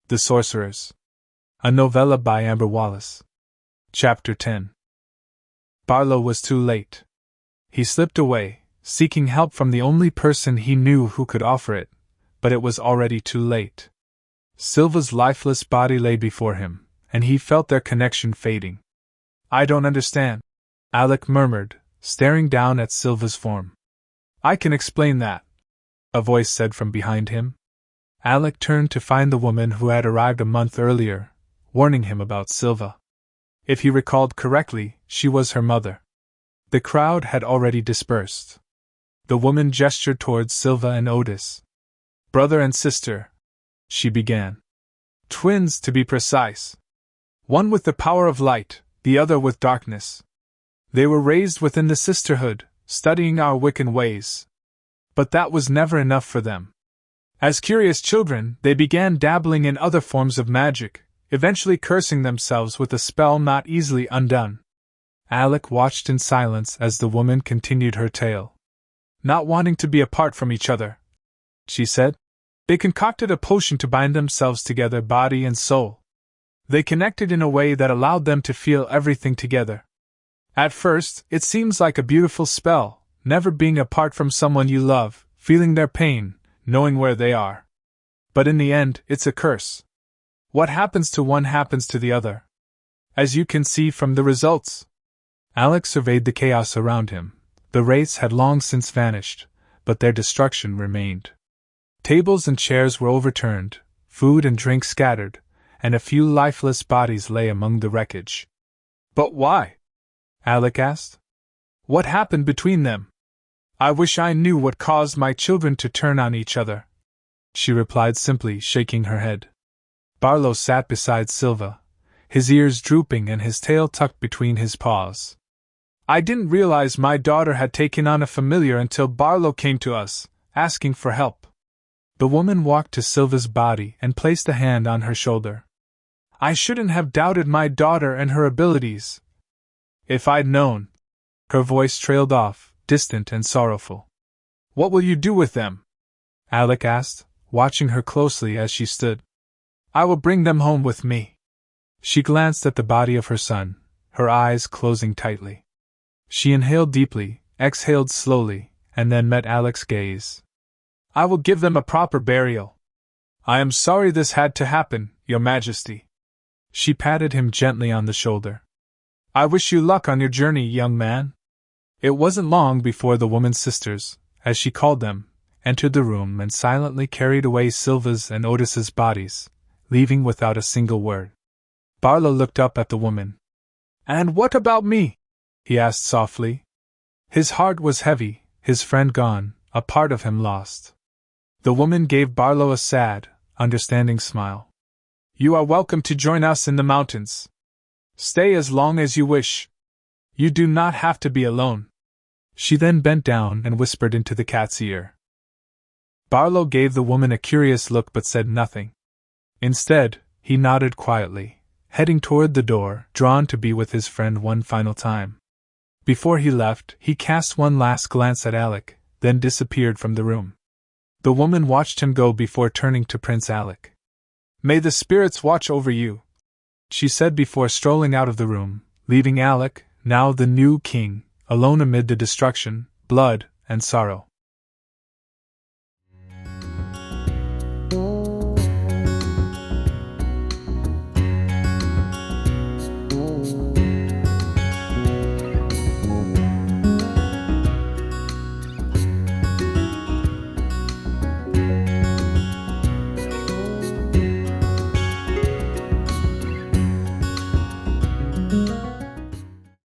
The Sorcerers. A novella by Amber Wallace. Chapter 10. Barlo was too late. He slipped away, seeking help from the only person he knew who could offer it, but it was already too late. Silva's lifeless body lay before him, and he felt their connection fading. "I don't understand," Alec murmured, staring down at Silva's form. "I can explain that," a voice said from behind him. Alec turned to find the woman who had arrived a month earlier, warning him about Silva. If he recalled correctly, she was her mother. The crowd had already dispersed. The woman gestured towards Silva and Otis. "Brother and sister," she began. "Twins, to be precise. One with the power of light, the other with darkness. They were raised within the sisterhood, studying our Wiccan ways. But that was never enough for them. As curious children, they began dabbling in other forms of magic, eventually cursing themselves with a spell not easily undone." Alec watched in silence as the woman continued her tale. "Not wanting to be apart from each other," she said, "they concocted a potion to bind themselves together, body and soul. They connected in a way that allowed them to feel everything together. At first, it seems like a beautiful spell, never being apart from someone you love, feeling their pain, knowing where they are. But in the end, it's a curse. What happens to one happens to the other. As you can see from the results." Alec surveyed the chaos around him. The wraiths had long since vanished, but their destruction remained. Tables and chairs were overturned, food and drink scattered, and a few lifeless bodies lay among the wreckage. "But why?" Alec asked. "What happened between them? I wish I knew what caused my children to turn on each other," she replied simply, shaking her head. Barlo sat beside Silva, his ears drooping and his tail tucked between his paws. "I didn't realize my daughter had taken on a familiar until Barlo came to us, asking for help." The woman walked to Silva's body and placed a hand on her shoulder. "I shouldn't have doubted my daughter and her abilities. If I'd known." Her voice trailed off, distant and sorrowful. "What will you do with them?" Alec asked, watching her closely as she stood. "I will bring them home with me." She glanced at the body of her son, her eyes closing tightly. She inhaled deeply, exhaled slowly, and then met Alec's gaze. "I will give them a proper burial. I am sorry this had to happen, Your Majesty." She patted him gently on the shoulder. "I wish you luck on your journey, young man." It wasn't long before the woman's sisters, as she called them, entered the room and silently carried away Silva's and Otis's bodies, leaving without a single word. Barlo looked up at the woman. "And what about me?" he asked softly. His heart was heavy, his friend gone, a part of him lost. The woman gave Barlo a sad, understanding smile. "You are welcome to join us in the mountains. Stay as long as you wish. You do not have to be alone." She then bent down and whispered into the cat's ear. Barlo gave the woman a curious look but said nothing. Instead, he nodded quietly, heading toward the door, drawn to be with his friend one final time. Before he left, he cast one last glance at Alec, then disappeared from the room. The woman watched him go before turning to Prince Alec. "May the spirits watch over you," she said before strolling out of the room, leaving Alec, now the new king, alone amid the destruction, blood, and sorrow.